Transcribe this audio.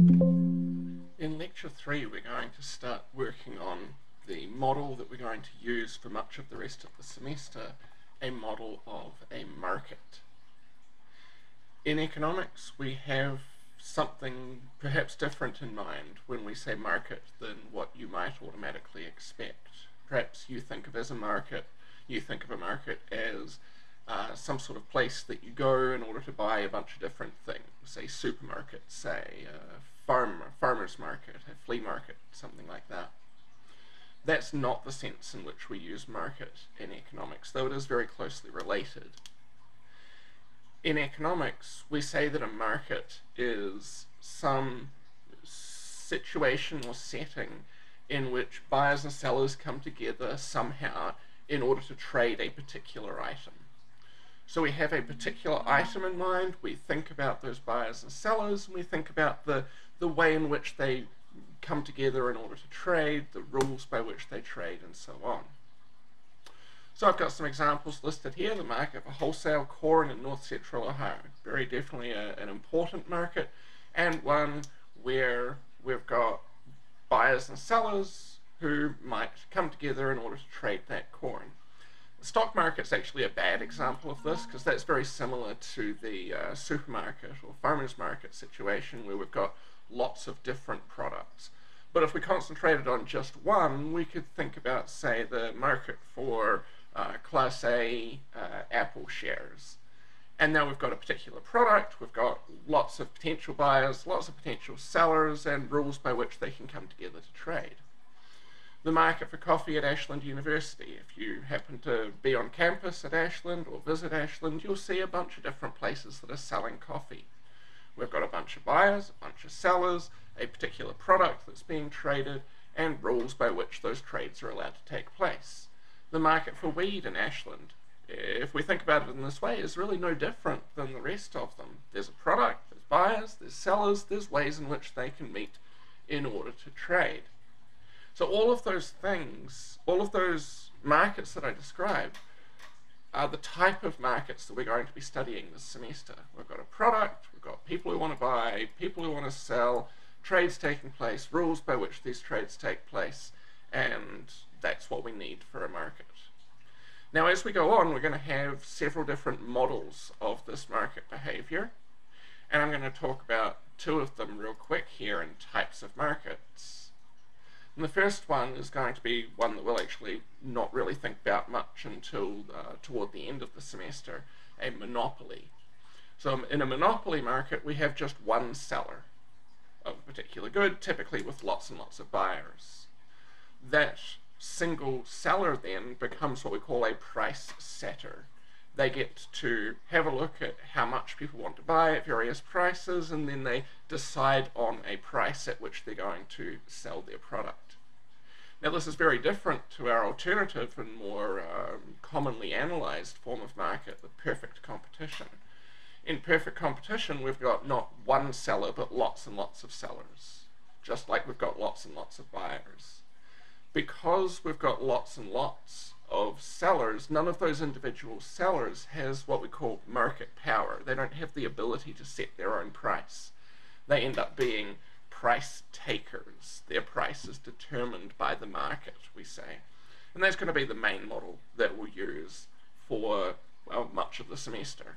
In lecture 3 we're going to start working on the model that we're going to use for much of the rest of the semester, a model of a market. In economics we have something perhaps different in mind when we say market than what you might automatically expect. Perhaps you think of a market as some sort of place that you go in order to buy a bunch of different things, a supermarket, say, a farmer's market, a flea market, something like that. That's not the sense in which we use market in economics, though it is very closely related. In economics, we say that a market is some situation or setting in which buyers and sellers come together somehow in order to trade a particular item. So we have a particular item in mind, we think about those buyers and sellers, and we think about the way in which they come together in order to trade, the rules by which they trade, and so on. So I've got some examples listed here. The market for wholesale corn in north central Ohio. Very definitely an important market, and one where we've got buyers and sellers who might come together in order to trade that corn. The stock market's actually a bad example of this because that's very similar to the supermarket or farmer's market situation where we've got lots of different products. But if we concentrated on just one, we could think about, say, the market for Class A Apple shares. And now we've got a particular product, we've got lots of potential buyers, lots of potential sellers, and rules by which they can come together to trade. The market for coffee at Ashland University. If you happen to be on campus at Ashland or visit Ashland, you'll see a bunch of different places that are selling coffee. We've got a bunch of buyers, a bunch of sellers, a particular product that's being traded, and rules by which those trades are allowed to take place. The market for weed in Ashland, if we think about it in this way, is really no different than the rest of them. There's a product, there's buyers, there's sellers, there's ways in which they can meet in order to trade. So all of those things, all of those markets that I described are the type of markets that we're going to be studying this semester. We've got a product, we've got people who want to buy, people who want to sell, trades taking place, rules by which these trades take place, and that's what we need for a market. Now as we go on, we're going to have several different models of this market behavior, and I'm going to talk about two of them real quick here in types of markets. And the first one is going to be one that we'll actually not really think about much until toward the end of the semester, a monopoly. So in a monopoly market, we have just one seller of a particular good, typically with lots and lots of buyers. That single seller then becomes what we call a price setter. They get to have a look at how much people want to buy at various prices, and then they decide on a price at which they're going to sell their product. Now this is very different to our alternative and more commonly analysed form of market, the perfect competition. In perfect competition, we've got not one seller, but lots and lots of sellers, just like we've got lots and lots of buyers. Because we've got lots and lots of sellers, none of those individual sellers has what we call market power. They don't have the ability to set their own price. They end up being price takers. Their price is determined by the market, we say. And that's going to be the main model that we'll use for, well, much of the semester.